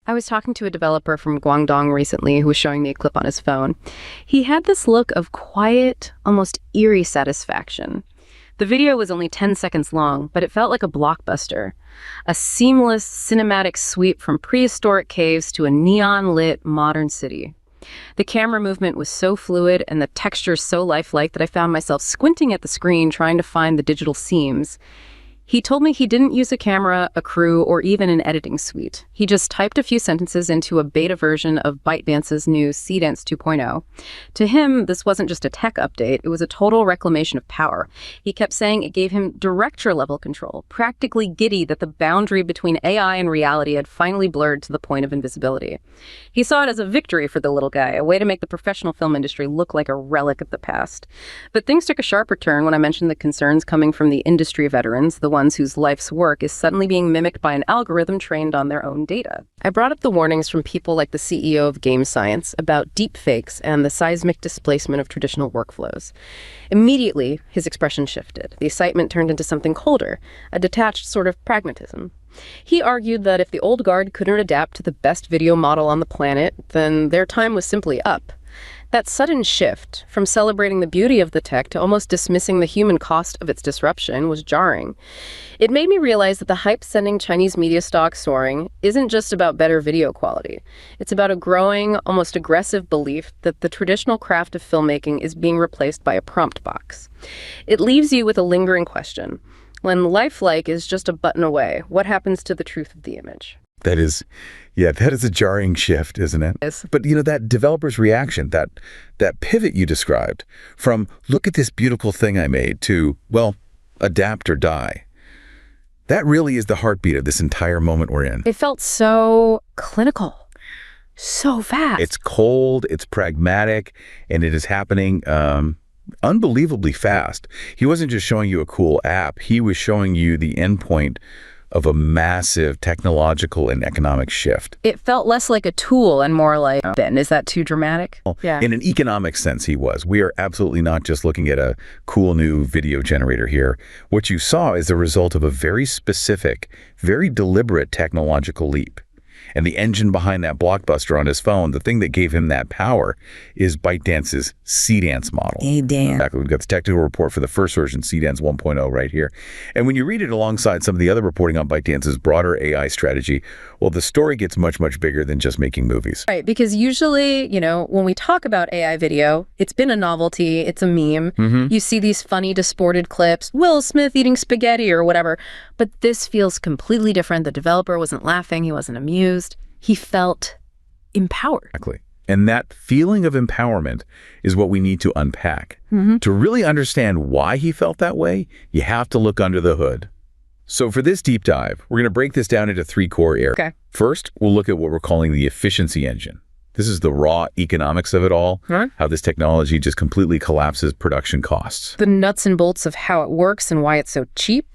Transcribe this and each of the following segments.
I was talking to a developer from Guangdong recently who was showing me a clip on his phone. He had this look of quiet, almost eerie satisfaction. The video was only 10 seconds long, but it felt like a blockbuster. A seamless, cinematic sweep from prehistoric caves to a neon-lit modern city. The camera movement was so fluid and the texture so lifelike that I found myself squinting at the screen trying to find the digital seams. He told me he didn't use a camera, a crew, or even an editing suite. He just typed a few sentences into a beta version of ByteDance's new Seedance 2.0. To him, this wasn't just a tech update, it was a total reclamation of power. He kept saying it gave him director-level control, practically giddy that the boundary between AI and reality had finally blurred to the point of invisibility. He saw it as a victory for the little guy, a way to make the professional film industry look like a relic of the past. But things took a sharper turn when I mentioned the concerns coming from the industry veterans, the ones whose life's work is suddenly being mimicked by an algorithm trained on their own data. I brought up the warnings from people like the CEO of Game Science about deepfakes and the seismic displacement of traditional workflows. Immediately, his expression shifted. The excitement turned into something colder, a detached sort of pragmatism. He argued that if the old guard couldn't adapt to the best video model on the planet, then their time was simply up. That sudden shift, from celebrating the beauty of the tech to almost dismissing the human cost of its disruption, was jarring. It made me realize that the hype sending Chinese media stocks soaring isn't just about better video quality. It's about a growing, almost aggressive belief that the traditional craft of filmmaking is being replaced by a prompt box. It leaves you with a lingering question. When lifelike is just a button away, what happens to the truth of the image? That is a jarring shift, isn't it? Yes. But that developer's reaction, that pivot you described from look at this beautiful thing I made to, well, adapt or die. That really is the heartbeat of this entire moment we're in. It felt so clinical, so fast. It's cold, it's pragmatic, and it is happening unbelievably fast. He wasn't just showing you a cool app. He was showing you the endpoint of a massive technological and economic shift. It felt less like a tool and more like, Ben, is that too dramatic? Yeah. In an economic sense, he was. We are absolutely not just looking at a cool new video generator here. What you saw is the result of a very specific, very deliberate technological leap. And the engine behind that blockbuster on his phone, the thing that gave him that power, is ByteDance's Seedance model. Exactly. We've got the technical report for the first version, Seedance 1.0, right here. And when you read it alongside some of the other reporting on ByteDance's broader AI strategy, well, the story gets much, much bigger than just making movies. Right, because usually, when we talk about AI video, it's been a novelty, it's a meme. You see these funny, disported clips, Will Smith eating spaghetti or whatever. But this feels completely different. The developer wasn't laughing, he wasn't amused. He felt empowered. Exactly. And that feeling of empowerment is what we need to unpack. To really understand why he felt that way, you have to look under the hood. So for this deep dive, we're going to break this down into 3 core areas. Okay. First, we'll look at what we're calling the efficiency engine. This is the raw economics of it all, how this technology just completely collapses production costs. The nuts and bolts of how it works and why it's so cheap.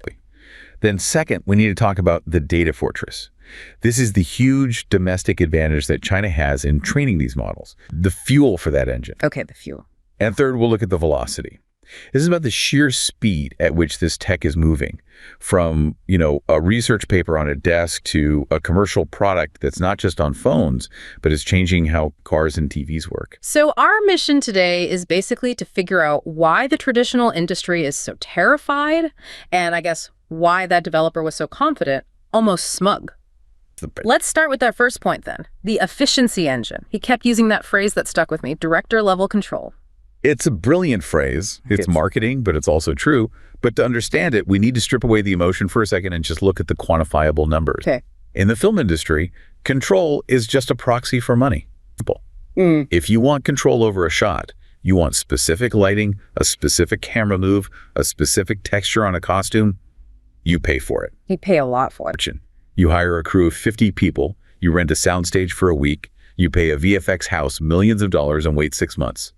Then second, we need to talk about the data fortress. This is the huge domestic advantage that China has in training these models, the fuel for that engine. Okay, the fuel. And third, we'll look at the velocity. This is about the sheer speed at which this tech is moving from, a research paper on a desk to a commercial product that's not just on phones, but is changing how cars and TVs work. So our mission today is basically to figure out why the traditional industry is so terrified, and I guess why that developer was so confident, almost smug. Let's start with that first point then, the efficiency engine. He kept using that phrase that stuck with me, director-level control. It's a brilliant phrase. It's marketing, but it's also true. But to understand it, we need to strip away the emotion for a second and just look at the quantifiable numbers. Okay. In the film industry, control is just a proxy for money. If you want control over a shot, you want specific lighting, a specific camera move, a specific texture on a costume, you pay for it. You pay a lot for it. You hire a crew of 50 people, you rent a soundstage for a week, you pay a VFX house millions of dollars and wait 6 months.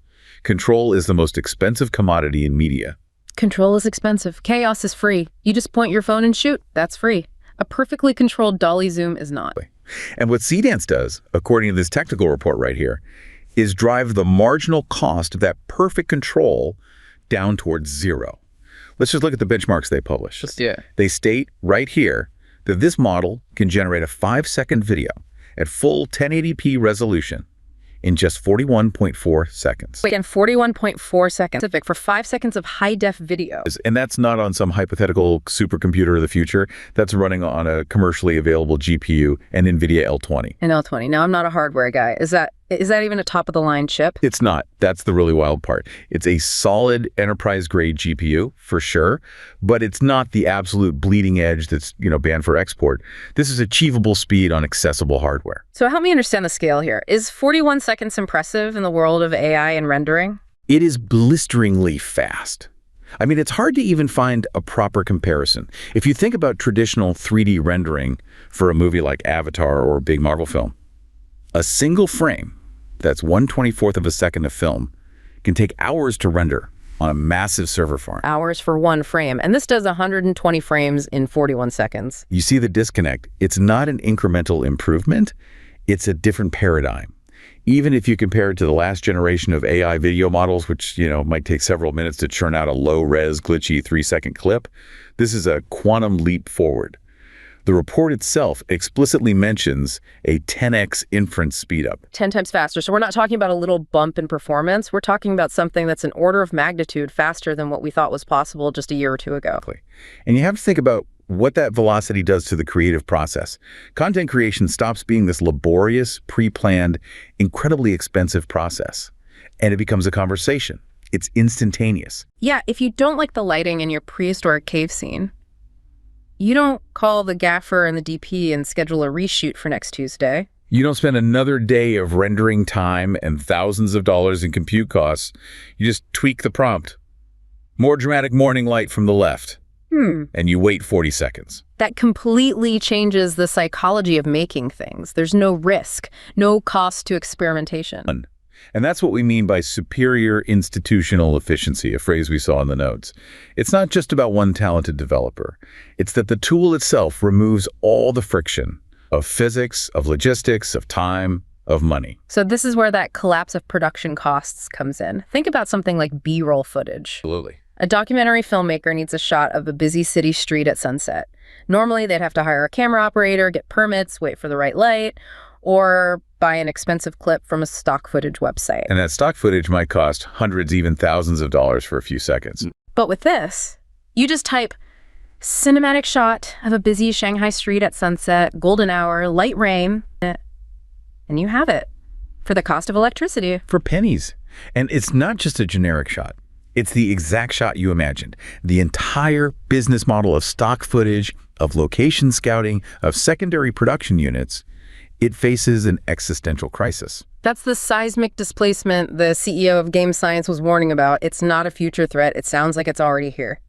Control is the most expensive commodity in media. Control is expensive. Chaos is free. You just point your phone and shoot. That's free. A perfectly controlled dolly zoom is not. And what Seedance does, according to this technical report right here, is drive the marginal cost of that perfect control down towards 0. Let's just look at the benchmarks they publish. Just, yeah. They state right here that this model can generate a 5-second video at full 1080p resolution in just 41.4 seconds. Again, 41.4 seconds for 5 seconds of high-def video. And that's not on some hypothetical supercomputer of the future. That's running on a commercially available GPU and NVIDIA L20. An L20. Now, I'm not a hardware guy. Is that even a top-of-the-line chip? It's not. That's the really wild part. It's a solid enterprise-grade GPU, for sure, but it's not the absolute bleeding edge that's, banned for export. This is achievable speed on accessible hardware. So help me understand the scale here. Is 41 seconds impressive in the world of AI and rendering? It is blisteringly fast. I mean, it's hard to even find a proper comparison. If you think about traditional 3D rendering for a movie like Avatar or a big Marvel film, a single frame, that's 1/24th of a second of film, can take hours to render on a massive server farm. Hours for one frame. And this does 120 frames in 41 seconds. You see the disconnect. It's not an incremental improvement. It's a different paradigm. Even if you compare it to the last generation of AI video models, which, might take several minutes to churn out a low-res, glitchy 3-second clip, this is a quantum leap forward. The report itself explicitly mentions a 10x inference speedup. 10 times faster. So we're not talking about a little bump in performance. We're talking about something that's an order of magnitude faster than what we thought was possible just a year or two ago. Exactly. And you have to think about what that velocity does to the creative process. Content creation stops being this laborious, pre-planned, incredibly expensive process, and it becomes a conversation. It's instantaneous. Yeah, if you don't like the lighting in your prehistoric cave scene, you don't call the gaffer and the DP and schedule a reshoot for next Tuesday. You don't spend another day of rendering time and thousands of dollars in compute costs. You just tweak the prompt. More dramatic morning light from the left. And you wait 40 seconds. That completely changes the psychology of making things. There's no risk, no cost to experimentation. And that's what we mean by superior institutional efficiency, a phrase we saw in the notes. It's not just about one talented developer. It's that the tool itself removes all the friction of physics, of logistics, of time, of money. So this is where that collapse of production costs comes in. Think about something like B-roll footage. Absolutely. A documentary filmmaker needs a shot of a busy city street at sunset. Normally, they'd have to hire a camera operator, get permits, wait for the right light, or buy an expensive clip from a stock footage website. And that stock footage might cost hundreds, even thousands of dollars for a few seconds. But with this, you just type cinematic shot of a busy Shanghai street at sunset, golden hour, light rain, and you have it for the cost of electricity. For pennies. And it's not just a generic shot. It's the exact shot you imagined. The entire business model of stock footage, of location scouting, of secondary production units, it faces an existential crisis. That's the seismic displacement the CEO of Game Science was warning about. It's not a future threat. It sounds like it's already here.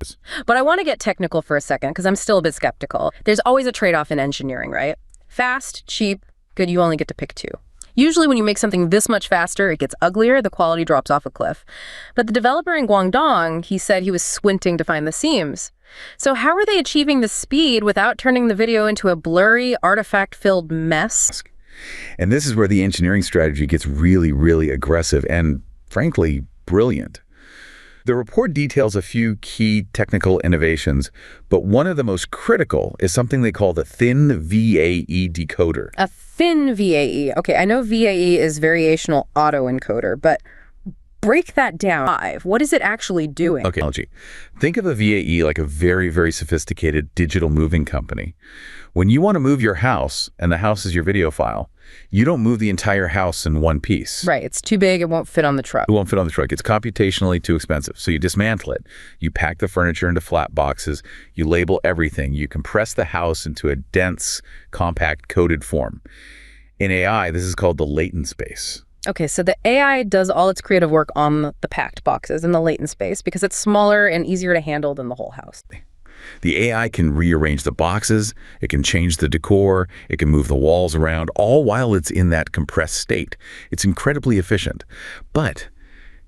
But I want to get technical for a second because I'm still a bit skeptical. There's always a trade-off in engineering, right? Fast, cheap, good, you only get to pick two. Usually when you make something this much faster, it gets uglier, the quality drops off a cliff. But the developer in Guangdong, he said he was squinting to find the seams. So how are they achieving the speed without turning the video into a blurry, artifact-filled mess? And this is where the engineering strategy gets really, really aggressive and, frankly, brilliant. The report details a few key technical innovations, but one of the most critical is something they call the thin VAE decoder. A thin VAE. Okay, I know VAE is variational autoencoder, but break that down. What is it actually doing? Okay, think of a VAE like a very, very sophisticated digital moving company. When you want to move your house, and the house is your video file, you don't move the entire house in one piece. Right, it's too big, it won't fit on the truck. It won't fit on the truck. It's computationally too expensive. So you dismantle it. You pack the furniture into flat boxes. You label everything. You compress the house into a dense, compact, coded form. In AI, this is called the latent space. Okay, so the AI does all its creative work on the packed boxes in the latent space because it's smaller and easier to handle than the whole house. The AI can rearrange the boxes, it can change the decor, it can move the walls around, all while it's in that compressed state. It's incredibly efficient. But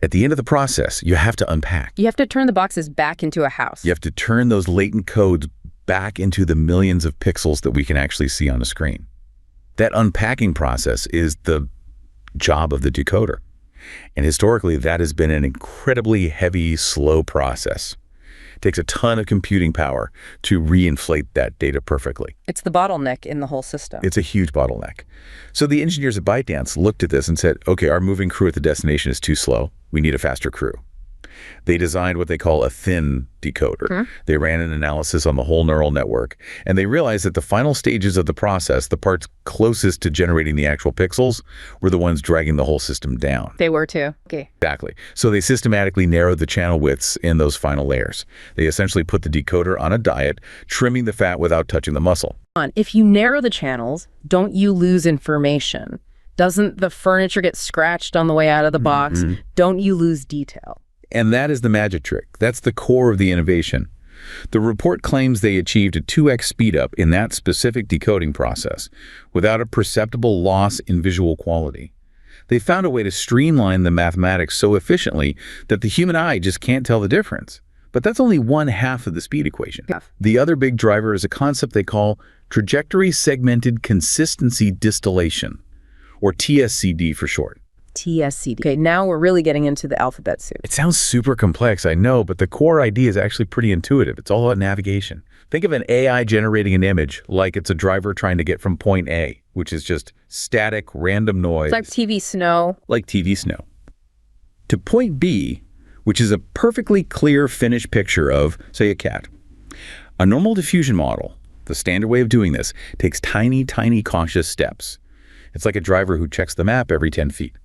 at the end of the process, you have to unpack. You have to turn the boxes back into a house. You have to turn those latent codes back into the millions of pixels that we can actually see on a screen. That unpacking process is the job of the decoder. And historically, that has been an incredibly heavy, slow process. It takes a ton of computing power to reinflate that data perfectly. It's the bottleneck in the whole system. It's a huge bottleneck. So the engineers at ByteDance looked at this and said, okay, our moving crew at the destination is too slow. We need a faster crew. They designed what they call a thin decoder. They ran an analysis on the whole neural network, and they realized that the final stages of the process, the parts closest to generating the actual pixels, were the ones dragging the whole system down. They were too. Okay. Exactly. So they systematically narrowed the channel widths in those final layers. They essentially put the decoder on a diet, trimming the fat without touching the muscle. If you narrow the channels, don't you lose information? Doesn't the furniture get scratched on the way out of the box? Don't you lose detail? And that is the magic trick. That's the core of the innovation. The report claims they achieved a 2x speedup in that specific decoding process without a perceptible loss in visual quality. They found a way to streamline the mathematics so efficiently that the human eye just can't tell the difference. But that's only one half of the speed equation. The other big driver is a concept they call trajectory segmented consistency distillation, or TSCD for short. TSCD. Okay, now we're really getting into the alphabet soup. It sounds super complex, I know, but the core idea is actually pretty intuitive. It's all about navigation. Think of an AI generating an image like it's a driver trying to get from point A, which is just static, random noise. It's like TV snow. Like TV snow. To point B, which is a perfectly clear finished picture of, say, a cat. A normal diffusion model, the standard way of doing this, takes tiny, tiny cautious steps. It's like a driver who checks the map every 10 feet.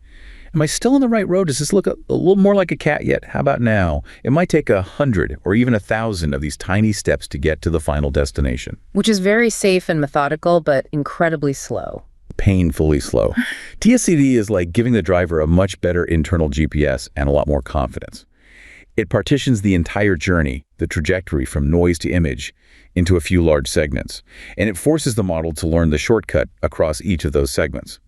Am I still on the right road? Does this look a little more like a cat yet? How about now? It might take 100 or even 1,000 of these tiny steps to get to the final destination. Which is very safe and methodical, but incredibly slow. Painfully slow. TSCD is like giving the driver a much better internal GPS and a lot more confidence. It partitions the entire journey, the trajectory from noise to image, into a few large segments, and it forces the model to learn the shortcut across each of those segments.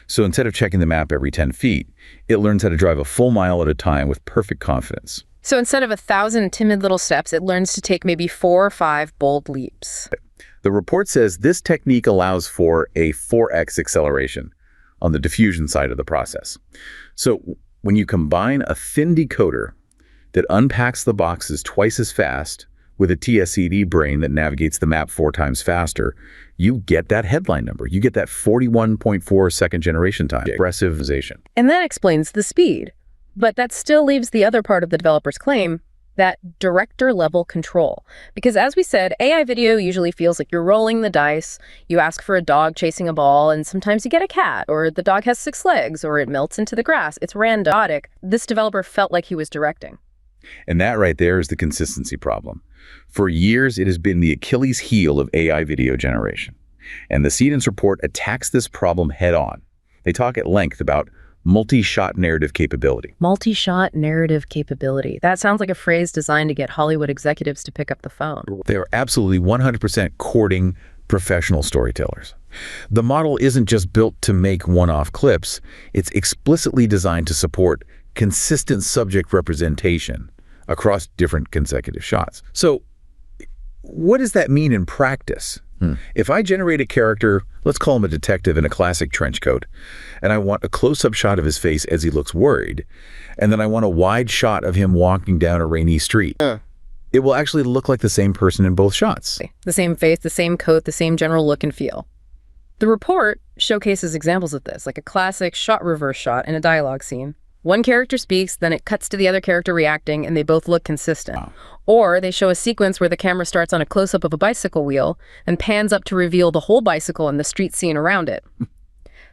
So instead of checking the map every 10 feet, it learns how to drive a full mile at a time with perfect confidence. So instead of 1,000 timid little steps, it learns to take maybe 4 or 5 bold leaps. The report says this technique allows for a 4x acceleration on the diffusion side of the process. So when you combine a thin decoder that unpacks the boxes twice as fast with a TSCD brain that navigates the map 4 times faster, you get that headline number. You get that 41.4 second generation time. Expressivization. And that explains the speed. But that still leaves the other part of the developer's claim, that director-level control. Because as we said, AI video usually feels like you're rolling the dice, you ask for a dog chasing a ball, and sometimes you get a cat, or the dog has 6 legs, or it melts into the grass. It's random. This developer felt like he was directing. And that right there is the consistency problem. For years, it has been the Achilles heel of AI video generation. And the Seedance report attacks this problem head on. They talk at length about multi-shot narrative capability. Multi-shot narrative capability. That sounds like a phrase designed to get Hollywood executives to pick up the phone. They are absolutely 100% courting professional storytellers. The model isn't just built to make one-off clips. It's explicitly designed to support consistent subject representation across different consecutive shots. So what does that mean in practice? If I generate a character, let's call him a detective in a classic trench coat, and I want a close-up shot of his face as he looks worried, and then I want a wide shot of him walking down a rainy street, it will actually look like the same person in both shots. The same face, the same coat, the same general look and feel. The report showcases examples of this, like a classic shot reverse shot in a dialogue scene. One character speaks, then it cuts to the other character reacting, and they both look consistent. Wow. Or they show a sequence where the camera starts on a close-up of a bicycle wheel and pans up to reveal the whole bicycle and the street scene around it.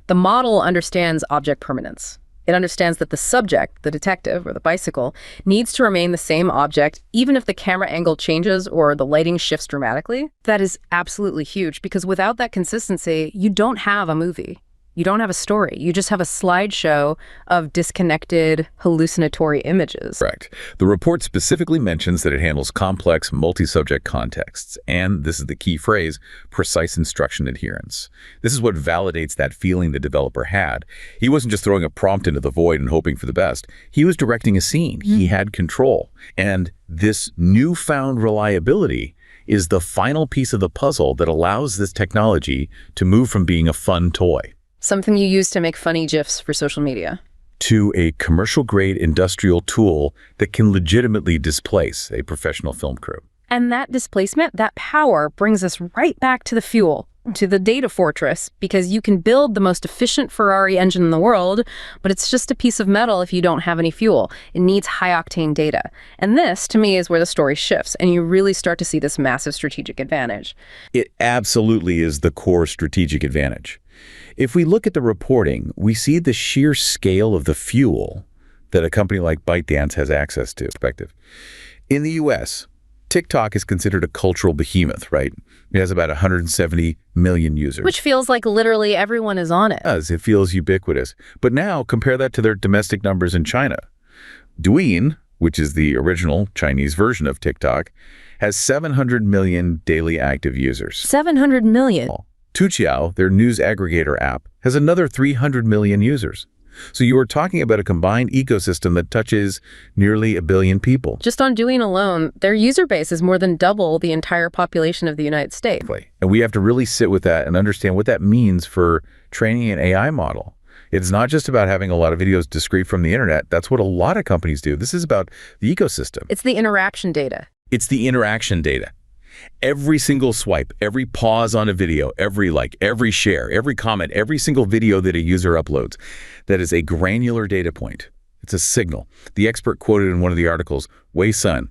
The model understands object permanence. It understands that the subject, the detective or the bicycle, needs to remain the same object even if the camera angle changes or the lighting shifts dramatically. That is absolutely huge, because without that consistency, you don't have a movie. You don't have a story. You just have a slideshow of disconnected, hallucinatory images. Correct. The report specifically mentions that it handles complex multi-subject contexts, and this is the key phrase, precise instruction adherence. This is what validates that feeling the developer had. He wasn't just throwing a prompt into the void and hoping for the best. He was directing a scene. He had control. And this newfound reliability is the final piece of the puzzle that allows this technology to move from being a fun toy. Something you use to make funny GIFs for social media. to a commercial-grade industrial tool that can legitimately displace a professional film crew. And that displacement, that power, brings us right back to the fuel, to the data fortress, because you can build the most efficient Ferrari engine in the world, but it's just a piece of metal if you don't have any fuel. It needs high-octane data. And this, to me, is where the story shifts, and you really start to see this massive strategic advantage. It absolutely is the core strategic advantage. If we look at the reporting, we see the sheer scale of the fuel that a company like ByteDance has access to. In the US, TikTok is considered a cultural behemoth, right? It has about 170 million users. Which feels like literally everyone is on it. It feels ubiquitous. But now compare that to their domestic numbers in China. Douyin, which is the original Chinese version of TikTok, has 700 million daily active users. 700 million. Toutiao, their news aggregator app, has another 300 million users. So you are talking about a combined ecosystem that touches nearly 1 billion people. Just on Douyin alone, their user base is more than double the entire population of the United States. And we have to really sit with that and understand what that means for training an AI model. It's not just about having a lot of videos discrete from the internet. That's what a lot of companies do. This is about the ecosystem. It's the interaction data. It's the interaction data. Every single swipe, every pause on a video, every like, every share, every comment, every single video that a user uploads, that is a granular data point. It's a signal. The expert quoted in one of the articles, Wei Sun,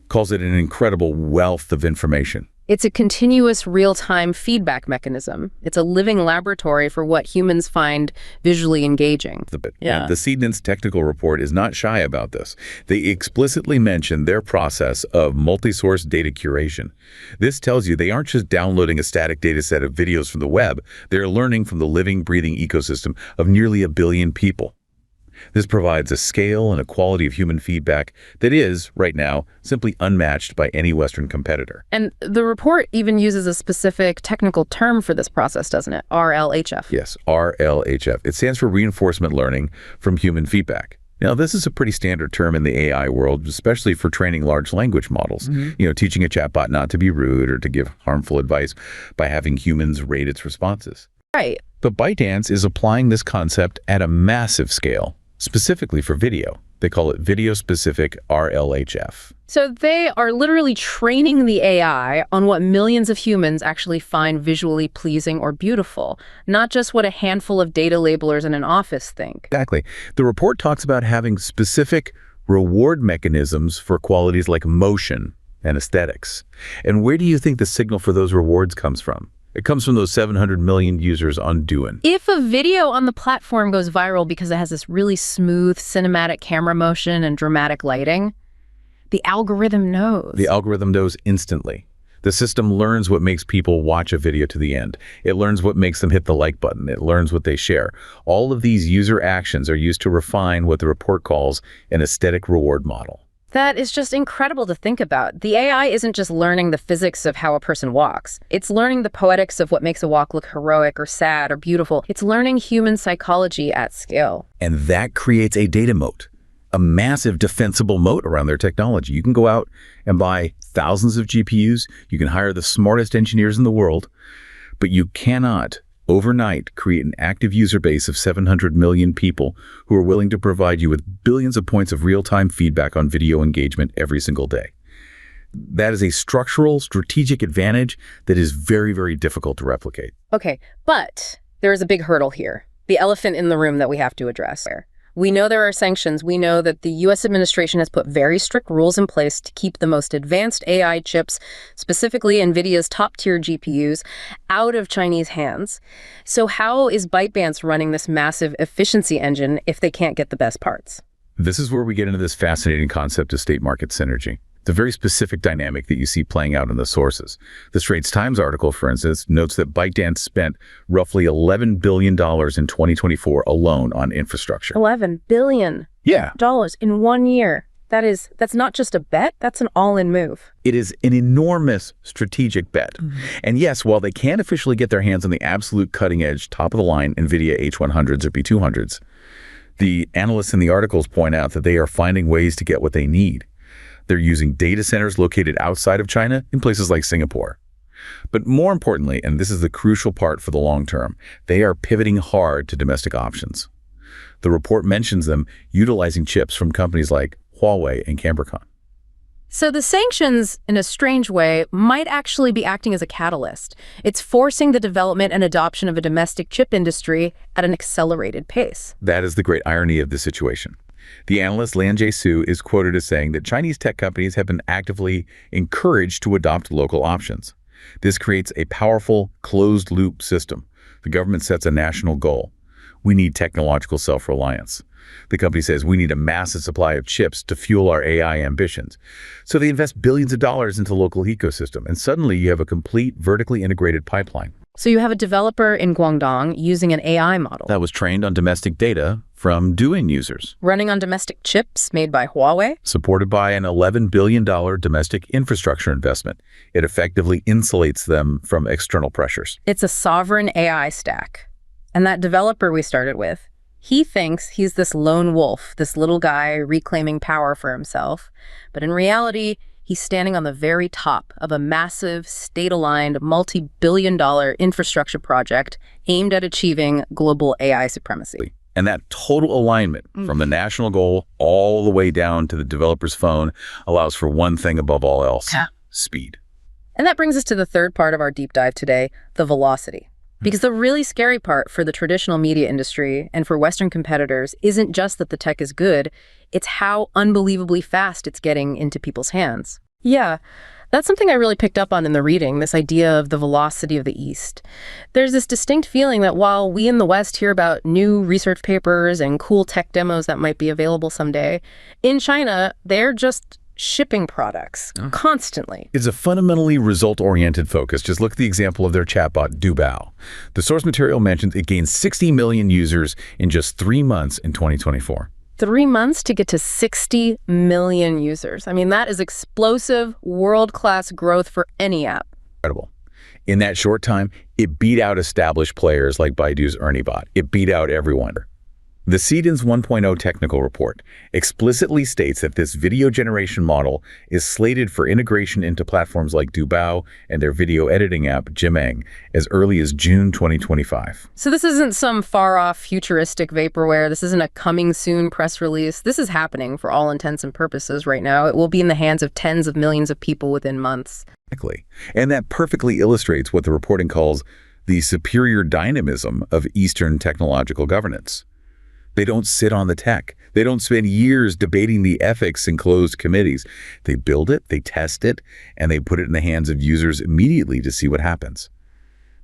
calls it an incredible wealth of information. It's a continuous real-time feedback mechanism. It's a living laboratory for what humans find visually engaging. Yeah. The Seedance technical report is not shy about this. They explicitly mention their process of multi-source data curation. This tells you they aren't just downloading a static data set of videos from the web. They're learning from the living, breathing ecosystem of nearly 1 billion people. This provides a scale and a quality of human feedback that is, right now, simply unmatched by any Western competitor. And the report even uses a specific technical term for this process, doesn't it? RLHF. Yes, RLHF. It stands for Reinforcement Learning from Human Feedback. Now, this is a pretty standard term in the AI world, especially for training large language models. Teaching a chatbot not to be rude or to give harmful advice by having humans rate its responses. Right. But ByteDance is applying this concept at a massive scale, specifically for video. They call it video-specific RLHF. So they are literally training the AI on what millions of humans actually find visually pleasing or beautiful, not just what a handful of data labelers in an office think. Exactly. The report talks about having specific reward mechanisms for qualities like motion and aesthetics. And where do you think the signal for those rewards comes from? It comes from those 700 million users on Douyin. If a video on the platform goes viral because it has this really smooth cinematic camera motion and dramatic lighting, the algorithm knows. The algorithm knows instantly. The system learns what makes people watch a video to the end. It learns what makes them hit the like button. It learns what they share. All of these user actions are used to refine what the report calls an aesthetic reward model. That is just incredible to think about. The AI isn't just learning the physics of how a person walks. It's learning the poetics of what makes a walk look heroic or sad or beautiful. It's learning human psychology at scale. And that creates a data moat, a massive defensible moat around their technology. You can go out and buy thousands of GPUs. You can hire the smartest engineers in the world, but you cannot overnight create an active user base of 700 million people who are willing to provide you with billions of points of real-time feedback on video engagement every single day. That is a structural, strategic advantage that is very, very difficult to replicate. Okay, but there is a big hurdle here, the elephant in the room that we have to address. We know there are sanctions. We know that the U.S. administration has put very strict rules in place to keep the most advanced AI chips, specifically NVIDIA's top-tier GPUs, out of Chinese hands. So how is ByteDance running this massive efficiency engine if they can't get the best parts? This is where we get into this fascinating concept of state-market synergy. It's a very specific dynamic that you see playing out in the sources. The Straits Times article, for instance, notes that ByteDance spent roughly $11 billion in 2024 alone on infrastructure. $11 billion in 1 year. That's not just a bet, that's an all-in move. It is an enormous strategic bet. And yes, while they can't officially get their hands on the absolute cutting-edge, top-of-the-line NVIDIA H100s or B200s, the analysts in the articles point out that they are finding ways to get what they need. They're using data centers located outside of China in places like Singapore. But more importantly, and this is the crucial part for the long term, they are pivoting hard to domestic options. The report mentions them utilizing chips from companies like Huawei and Cambricon. So the sanctions, in a strange way, might actually be acting as a catalyst. It's forcing the development and adoption of a domestic chip industry at an accelerated pace. That is the great irony of the situation. The analyst Lan Su is quoted as saying that Chinese tech companies have been actively encouraged to adopt local options. This creates a powerful, closed-loop system. The government sets a national goal. We need technological self-reliance. The company says we need a massive supply of chips to fuel our AI ambitions. So they invest billions of dollars into local ecosystem, and suddenly you have a complete vertically integrated pipeline. So you have a developer in Guangdong using an AI model That was trained on domestic data from Douyin users, running on domestic chips made by Huawei. supported by an $11 billion domestic infrastructure investment. It effectively insulates them from external pressures. It's a sovereign AI stack. And that developer we started with, he thinks he's this lone wolf, this little guy reclaiming power for himself. But in reality, he's standing on the very top of a massive, state-aligned, multi-billion-dollar infrastructure project aimed at achieving global AI supremacy. And that total alignment from the national goal all the way down to the developer's phone allows for one thing above all else: speed. And that brings us to the third part of our deep dive today, the velocity. Because the really scary part for the traditional media industry and for Western competitors isn't just that the tech is good, it's how unbelievably fast it's getting into people's hands. Yeah, that's something I really picked up on in the reading, this idea of the velocity of the East. There's this distinct feeling that while we in the West hear about new research papers and cool tech demos that might be available someday, in China, they're just shipping products constantly. It's a fundamentally result-oriented focus. Just look at the example of their chatbot, Douyin. The source material mentions it gained 60 million users in just 3 months in 2024. 3 months to get to 60 million users. I mean, that is explosive, world-class growth for any app. Incredible. In that short time, it beat out established players like Baidu's ErnieBot. It beat out everyone. The Seedance 1.0 technical report explicitly states that this video generation model is slated for integration into platforms like Douyin and their video editing app, Jimeng, as early as June 2025. So this isn't some far-off futuristic vaporware. This isn't a coming soon press release. This is happening for all intents and purposes right now. It will be in the hands of tens of millions of people within months. Exactly. And that perfectly illustrates what the reporting calls the superior dynamism of Eastern technological governance. They don't sit on the tech. They don't spend years debating the ethics in closed committees. They build it, they test it, and they put it in the hands of users immediately to see what happens.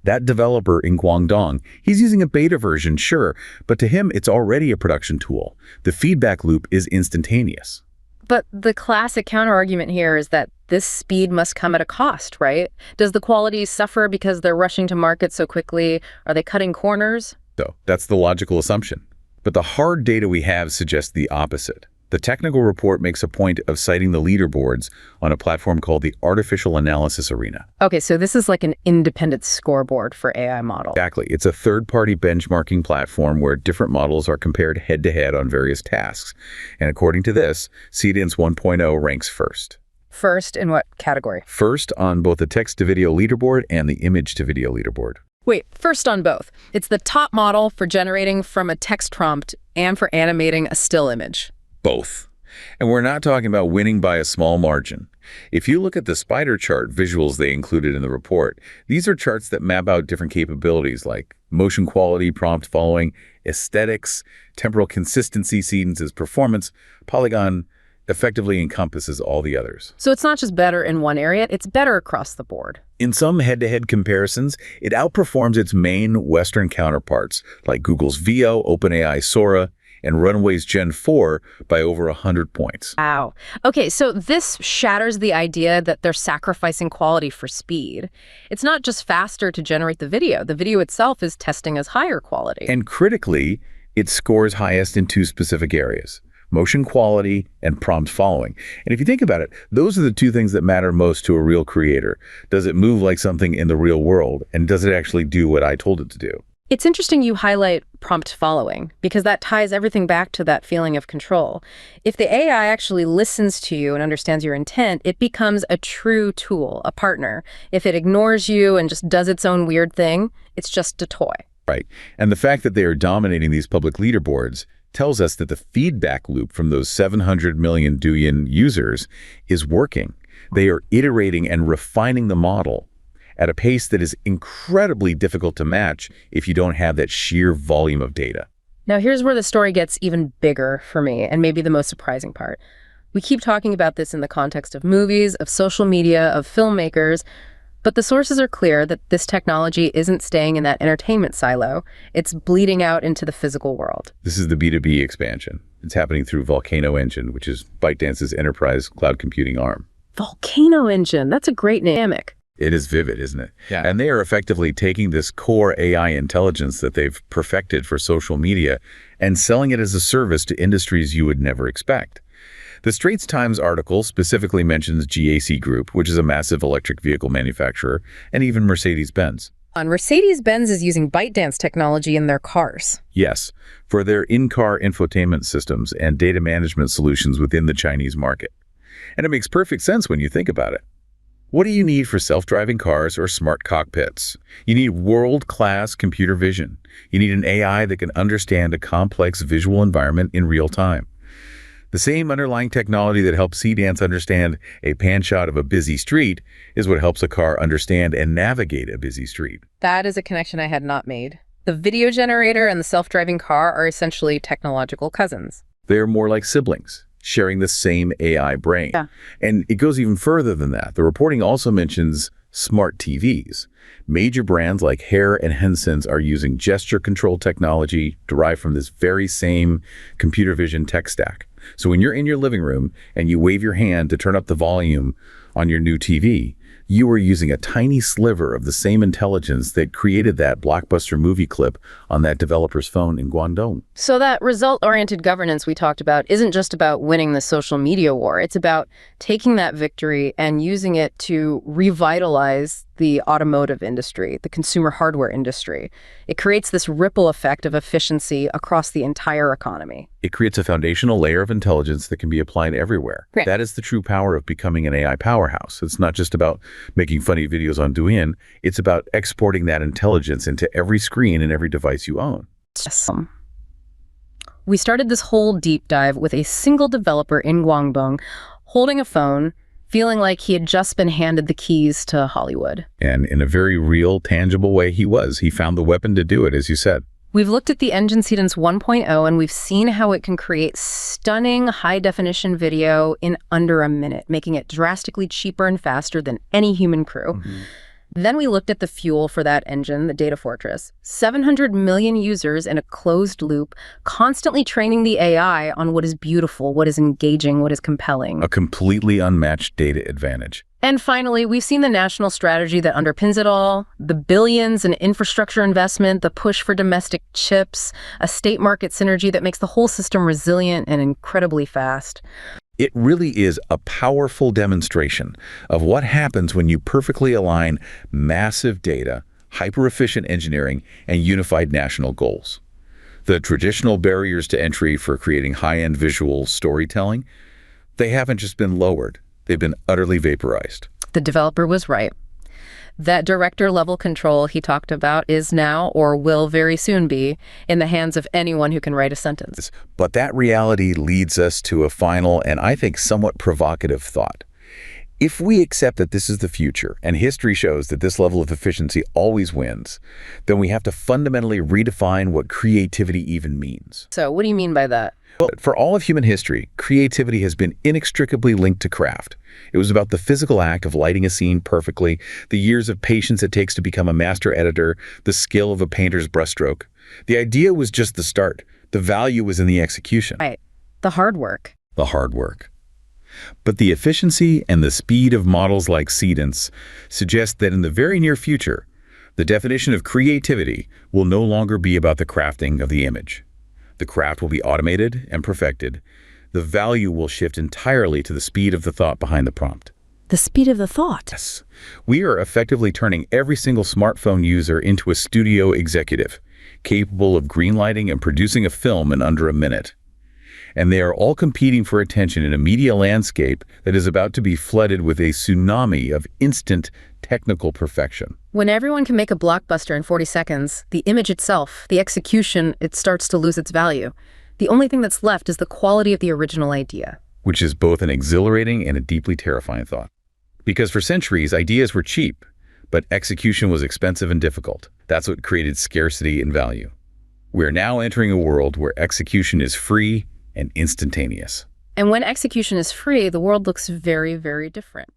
That developer in Guangdong, he's using a beta version, sure, but to him, it's already a production tool. The feedback loop is instantaneous. But the classic counterargument here is that this speed must come at a cost, right? Does the quality suffer because they're rushing to market so quickly? Are they cutting corners? So that's the logical assumption. But the hard data we have suggests the opposite. The technical report makes a point of citing the leaderboards on a platform called the Artificial Analysis Arena. Okay, so this is like an independent scoreboard for AI models. Exactly. It's a third-party benchmarking platform where different models are compared head-to-head on various tasks. And according to this, Seedance 1.0 ranks first. First in what category? First on both the text-to-video leaderboard and the image-to-video leaderboard. Wait, first on both. It's the top model for generating from a text prompt and for animating a still image. Both. And we're not talking about winning by a small margin. If you look at the spider chart visuals they included in the report, these are charts that map out different capabilities like motion quality, prompt following, aesthetics, temporal consistency, Seedance's performance, polygon effectively encompasses all the others. So it's not just better in one area, it's better across the board. In some head-to-head comparisons, it outperforms its main Western counterparts like Google's Veo, OpenAI Sora, and Runway's Gen 4 by over 100 points. Wow. Okay, so this shatters the idea that they're sacrificing quality for speed. It's not just faster to generate the video. The video itself is testing as higher quality. And critically, it scores highest in 2 specific areas: motion quality and prompt following. And if you think about it, those are the 2 things that matter most to a real creator. Does it move like something in the real world? And does it actually do what I told it to do? It's interesting you highlight prompt following, because that ties everything back to that feeling of control. If the AI actually listens to you and understands your intent, it becomes a true tool, a partner. If it ignores you and just does its own weird thing, it's just a toy. Right. And the fact that they are dominating these public leaderboards tells us that the feedback loop from those 700 million Douyin users is working. They are iterating and refining the model at a pace that is incredibly difficult to match if you don't have that sheer volume of data. Now here's where the story gets even bigger for me, and maybe the most surprising part. We keep talking about this in the context of movies, of social media, of filmmakers, but the sources are clear that this technology isn't staying in that entertainment silo. It's bleeding out into the physical world. This is the B2B expansion. It's happening through Volcano Engine, which is ByteDance's enterprise cloud computing arm. Volcano Engine, that's a great name. It is vivid, isn't it? Yeah. And they are effectively taking this core AI intelligence that they've perfected for social media and selling it as a service to industries you would never expect. The Straits Times article specifically mentions GAC Group, which is a massive electric vehicle manufacturer, and even Mercedes-Benz. Mercedes-Benz is using ByteDance technology in their cars. Yes, for their in-car infotainment systems and data management solutions within the Chinese market. And it makes perfect sense when you think about it. What do you need for self-driving cars or smart cockpits? You need world-class computer vision. You need an AI that can understand a complex visual environment in real time. The same underlying technology that helps Seedance understand a pan shot of a busy street is what helps a car understand and navigate a busy street. That is a connection I had not made. The video generator and the self-driving car are essentially technological cousins. They are more like siblings, sharing the same AI brain. Yeah. And it goes even further than that. The reporting also mentions smart TVs. Major brands like Hare and Henson's are using gesture control technology derived from this very same computer vision tech stack. So when you're in your living room and you wave your hand to turn up the volume on your new TV, you are using a tiny sliver of the same intelligence that created that blockbuster movie clip on that developer's phone in Guangdong. So that result-oriented governance we talked about isn't just about winning the social media war. It's about taking that victory and using it to revitalize the automotive industry, the consumer hardware industry. It creates this ripple effect of efficiency across the entire economy. It creates a foundational layer of intelligence that can be applied everywhere. Right. That is the true power of becoming an AI powerhouse. It's not just about making funny videos on Douyin. It's about exporting that intelligence into every screen and every device you own. We started this whole deep dive with a single developer in Guangdong holding a phone, feeling like he had just been handed the keys to Hollywood. And in a very real, tangible way, he found the weapon to do it, as you said. We've looked at the engine Seedance 1.0 and we've seen how it can create stunning high-definition video in under a minute, making it drastically cheaper and faster than any human crew. Then we looked at the fuel for that engine, the data fortress. 700 million users in a closed loop, constantly training the AI on what is beautiful, what is engaging, what is compelling. A completely unmatched data advantage. And finally, we've seen the national strategy that underpins it all, the billions in infrastructure investment, the push for domestic chips, a state market synergy that makes the whole system resilient and incredibly fast. It really is a powerful demonstration of what happens when you perfectly align massive data, hyper-efficient engineering, and unified national goals. The traditional barriers to entry for creating high-end visual storytelling, they haven't just been lowered. They've been utterly vaporized. The developer was right. That director-level control he talked about is now, or will very soon be, in the hands of anyone who can write a sentence. But that reality leads us to a final and I think somewhat provocative thought. If we accept that this is the future, and history shows that this level of efficiency always wins, then we have to fundamentally redefine what creativity even means. So what do you mean by that? Well, for all of human history, creativity has been inextricably linked to craft. It was about the physical act of lighting a scene perfectly, the years of patience it takes to become a master editor, the skill of a painter's brushstroke. The idea was just the start. The value was in the execution. Right. The hard work. The hard work. But the efficiency and the speed of models like Seedance suggest that in the very near future, the definition of creativity will no longer be about the crafting of the image. The craft will be automated and perfected. The value will shift entirely to the speed of the thought behind the prompt. The speed of the thought. Yes. We are effectively turning every single smartphone user into a studio executive, capable of greenlighting and producing a film in under a minute. And they are all competing for attention in a media landscape that is about to be flooded with a tsunami of instant technical perfection. When everyone can make a blockbuster in 40 seconds, the image itself, the execution, it starts to lose its value. The only thing that's left is the quality of the original idea. Which is both an exhilarating and a deeply terrifying thought. Because for centuries, ideas were cheap, but execution was expensive and difficult. That's what created scarcity and value. We're now entering a world where execution is free and instantaneous. And when execution is free, the world looks very, very different.